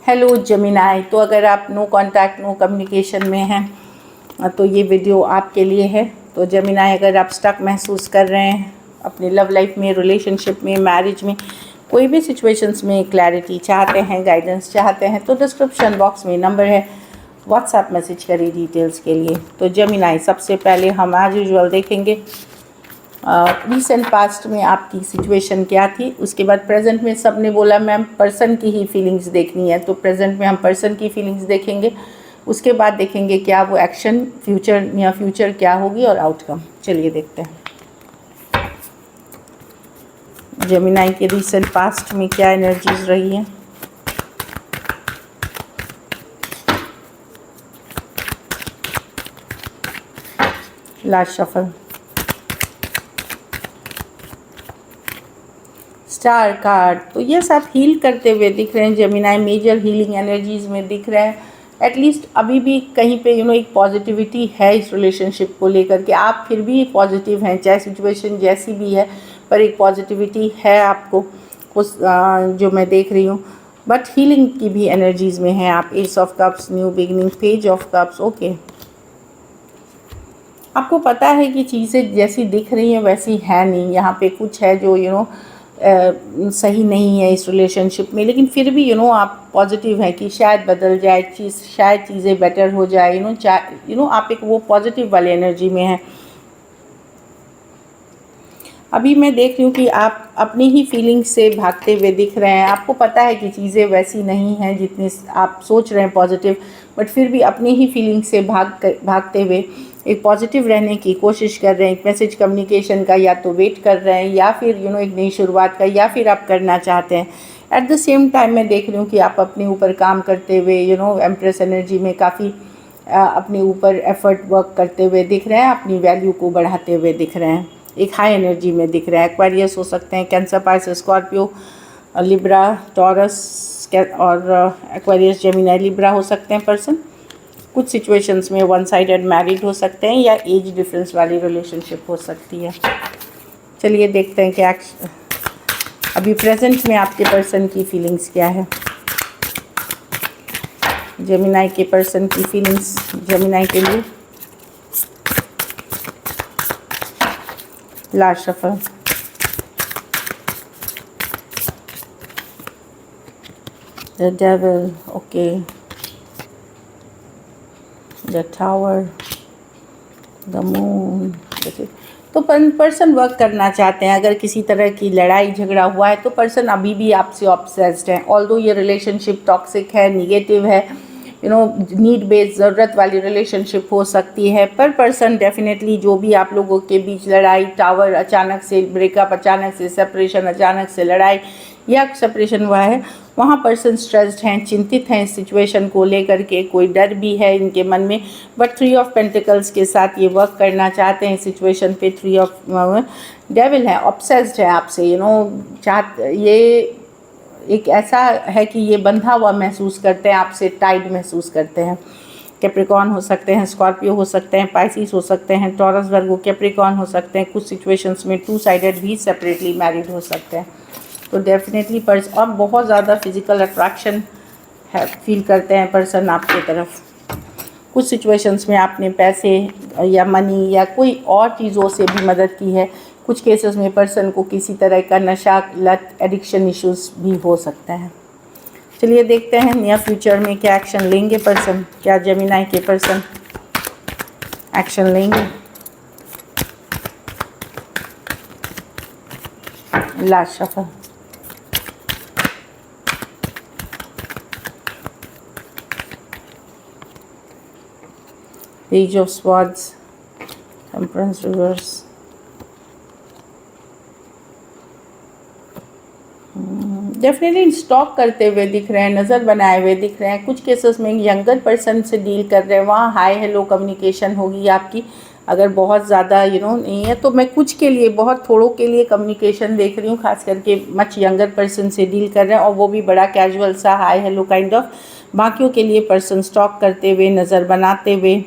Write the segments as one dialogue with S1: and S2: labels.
S1: Hello Gemini, तो अगर आप नो कांटेक्ट नो कम्युनिकेशन में हैं तो ये वीडियो आपके लिए है। तो जेमिनाई, अगर आप स्टक महसूस कर रहे हैं अपने लव लाइफ में, रिलेशनशिप में, मैरिज में, कोई भी सिचुएशंस में क्लैरिटी चाहते हैं, गाइडेंस चाहते हैं, तो डिस्क्रिप्शन बॉक्स में नंबर है, व्हाट्सएप मैसेज करिए डिटेल्स के लिए। तो जेमिनाई, सबसे पहले हम एज यूजुअल देखेंगे रिसेंट पास्ट में आपकी सिचुएशन क्या थी। उसके बाद प्रेजेंट में सबने बोला मैम पर्सन की ही फीलिंग्स देखनी है, तो प्रेजेंट में हम पर्सन की फीलिंग्स देखेंगे। उसके बाद देखेंगे क्या वो एक्शन फ्यूचर या फ्यूचर क्या होगी और आउटकम। चलिए देखते हैं जेमिनाई के रिसेंट पास्ट में क्या एनर्जीज रही हैं। Last shuffle, star card. तो ये सब हील करते हुए दिख रहे हैं जेमिनाई, मेजर हीलिंग एनर्जीज में दिख रहे हैं। एटलीस्ट अभी भी कहीं पे एक पॉजिटिविटी है इस रिलेशनशिप को लेकर के। आप फिर भी पॉजिटिव हैं, चाहे सिचुएशन जैसी भी है, पर एक पॉजिटिविटी है आपको उस जो मैं देख रही हूँ। बट हीलिंग की भी एनर्जीज में हैं आप। S of cups, new beginning, page of cups. Okay, आपको पता है कि चीज़ें जैसी दिख रही हैं वैसी है नहीं। यहाँ पे कुछ है जो सही नहीं है इस रिलेशनशिप में, लेकिन फिर भी आप पॉजिटिव हैं कि शायद बदल जाए चीज़, शायद चीज़ें बेटर हो जाए। आप एक वो पॉजिटिव वाली एनर्जी में हैं। अभी मैं देख रही हूँ कि आप अपनी ही फीलिंग्स से भागते हुए दिख रहे हैं। आपको पता है कि चीज़ें वैसी नहीं हैं जितनी आप सोच रहे हैं पॉजिटिव, बट फिर भी अपनी ही फीलिंग से भागते हुए एक पॉजिटिव रहने की कोशिश कर रहे हैं। एक मैसेज कम्युनिकेशन का या तो वेट कर रहे हैं या फिर एक नई शुरुआत का, या फिर आप करना चाहते हैं। एट द सेम टाइम मैं देख रही हूँ कि आप अपने ऊपर काम करते हुए एम्प्रेस एनर्जी में काफ़ी अपने ऊपर एफर्ट वर्क करते हुए दिख रहे हैं, अपनी वैल्यू को बढ़ाते हुए दिख रहे हैं। एक हाई एनर्जी में दिख रहा है। एक्वेरियस हो सकते हैं, cancer, Pisces, Scorpio, Libra, taurus और एक्वेरियस, जेमिनाई, लिब्रा हो सकते हैं पर्सन। कुछ सिचुएशंस में वन साइडेड मैरिड हो सकते हैं या एज डिफरेंस वाली रिलेशनशिप हो सकती है। चलिए देखते हैं क्या अभी प्रेजेंट में आपके पर्सन की फीलिंग्स क्या है। जेमिनाई के पर्सन की फीलिंग्स जेमिनाई के लिए। Last shuffle, the devil, okay, the tower, the moon. तो पर्सन वर्क करना चाहते हैं। अगर किसी तरह की लड़ाई झगड़ा हुआ है तो पर्सन अभी भी आपसे ऑब्सेस्ड है। ऑल्दो ये रिलेशनशिप टॉक्सिक है, निगेटिव है, नीड बेस्ड ज़रूरत वाली रिलेशनशिप हो सकती है, पर पर्सन डेफिनेटली जो भी आप लोगों के बीच लड़ाई, टावर, अचानक से ब्रेकअप, अचानक से सेपरेशन, अचानक से लड़ाई या सेपरेशन हुआ है, वहाँ पर्सन स्ट्रेस्ड हैं, चिंतित हैं इस सिचुएशन को लेकर के। कोई डर भी है इनके मन में, बट 3 ऑफ पेंटिकल्स के साथ ये वर्क करना चाहते हैं सिचुएशन पे। 3 ऑफ डेविल है, ऑब्सेस्ड है आपसे। ये एक ऐसा है कि ये बंधा हुआ महसूस करते हैं आपसे, टाइड महसूस करते हैं। कैप्रिकॉर्न हो सकते हैं, स्कॉर्पियो हो सकते हैं, पाइसिस हो सकते हैं, टॉरस, वर्गो, कैप्रिकॉर्न हो सकते हैं। कुछ सिचुएशंस में 2 साइडेड भी सेपरेटली मैरिड हो सकते हैं। तो डेफिनेटली और बहुत ज़्यादा फिजिकल अट्रैक्शन है, फील करते हैं पर्सन आपकी तरफ। कुछ सिचुएशंस में आपने पैसे या मनी या कोई और चीज़ों से भी मदद की है। कुछ केसेस में पर्सन को किसी तरह का नशा, लत, एडिक्शन इश्यूज भी हो सकता है। चलिए देखते हैं नियर फ्यूचर में क्या एक्शन लेंगे पर्सन। क्या जेमिनाई के पर्सन एक्शन लेंगे? Last shuffle, page of swords, temperance reverse, definitely stock करते हुए दिख रहे हैं, नज़र बनाए हुए दिख रहे हैं। कुछ केसेस में यंगर पर्सन से डील कर रहे हैं, वहाँ हाई हेलो कम्युनिकेशन होगी आपकी। अगर बहुत ज़्यादा नहीं है तो मैं कुछ के लिए, बहुत थोड़ों के लिए कम्युनिकेशन देख रही हूँ, खास करके मच यंगर पर्सन से डील कर रहे हैं और वो भी बड़ा कैजुअल सा हाई हेलो काइंड ऑफ। बाकियों के लिए पर्सन स्टॉक करते हुए, नज़र बनाते हुए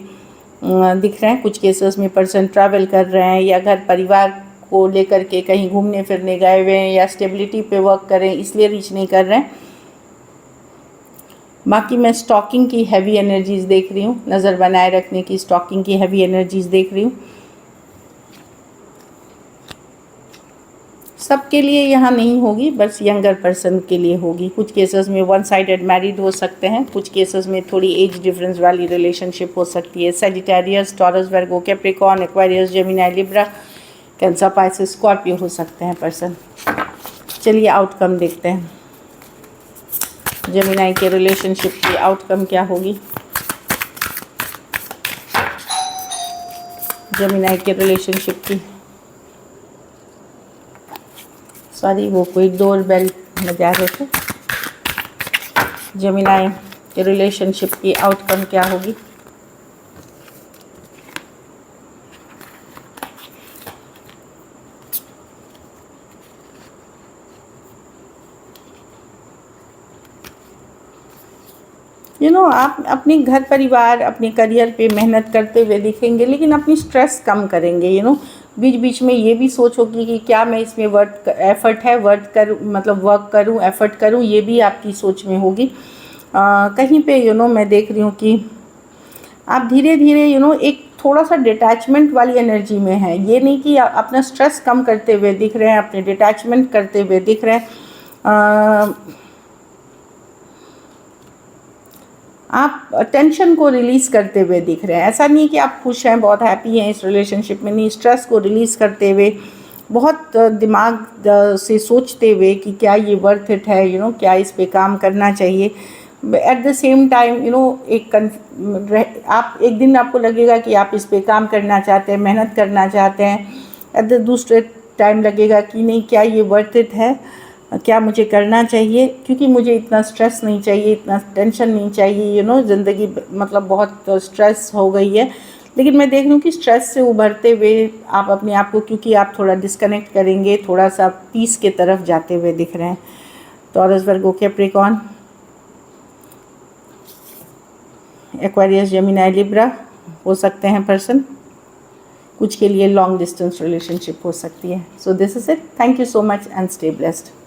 S1: दिख रहे हैं। कुछ केसेस में पर्सन ट्रैवल कर रहे हैं या घर परिवार को लेकर के कहीं घूमने फिरने गए हुए हैं या स्टेबिलिटी पे वर्क करें इसलिए रीच नहीं कर रहे हैं। बाकी मैं स्टॉकिंग की हैवी एनर्जीज़ देख रही हूँ, नज़र बनाए रखने की स्टॉकिंग की हैवी एनर्जीज़ देख रही हूँ। सबके लिए यहाँ नहीं होगी, बस यंगर पर्सन के लिए होगी। कुछ केसेस में वन साइडेड मैरिड हो सकते हैं, कुछ केसेस में थोड़ी एज डिफरेंस वाली रिलेशनशिप हो सकती है। Sagittarius, Taurus, Virgo, Capricorn, Aquarius, Gemini, Libra, Cancer, Pisces, Scorpio हो सकते हैं पर्सन। चलिए आउटकम देखते हैं, जेमिनी के रिलेशनशिप की आउटकम क्या होगी। जेमिनी के रिलेशनशिप की, सॉरी वो कोई डोर बेल बजा रहे थे। जेमिनी के रिलेशनशिप की आउटकम क्या होगी। आप अपने घर परिवार, अपने करियर पे मेहनत करते हुए दिखेंगे, लेकिन अपनी स्ट्रेस कम करेंगे। बीच बीच में ये भी सोच होगी कि क्या मैं इसमें एफर्ट वर्क करूँ, एफर्ट करूँ, ये भी आपकी सोच में होगी। कहीं पे मैं देख रही हूँ कि आप धीरे धीरे एक थोड़ा सा डिटैचमेंट वाली एनर्जी में है। ये नहीं कि आप अपना स्ट्रेस कम करते हुए दिख रहे हैं, अपने डिटैचमेंट करते हुए दिख रहे हैं। आप टेंशन को रिलीज़ करते हुए दिख रहे हैं। ऐसा नहीं कि आप खुश हैं, बहुत हैप्पी हैं इस रिलेशनशिप में, नहीं, स्ट्रेस को रिलीज़ करते हुए, बहुत दिमाग से सोचते हुए कि क्या ये वर्थ इट है, क्या इस पे काम करना चाहिए। एट द सेम टाइम आप एक दिन आपको लगेगा कि आप इस पे काम करना चाहते हैं, मेहनत करना चाहते हैं। एट द दूसरे टाइम लगेगा कि नहीं, क्या ये वर्थ इट है, क्या मुझे करना चाहिए, क्योंकि मुझे इतना स्ट्रेस नहीं चाहिए, इतना टेंशन नहीं चाहिए। ज़िंदगी मतलब बहुत स्ट्रेस हो गई है। लेकिन मैं देख रही हूँ कि स्ट्रेस से उभरते हुए आप अपने आप को, क्योंकि आप थोड़ा डिस्कनेक्ट करेंगे, थोड़ा सा पीस के तरफ जाते हुए दिख रहे हैं। Taurus, Virgo, Capricorn, Aquarius, Gemini, Libra हो सकते हैं पर्सन। कुछ के लिए लॉन्ग डिस्टेंस रिलेशनशिप हो सकती है। So this is it. Thank you so much and stay blessed.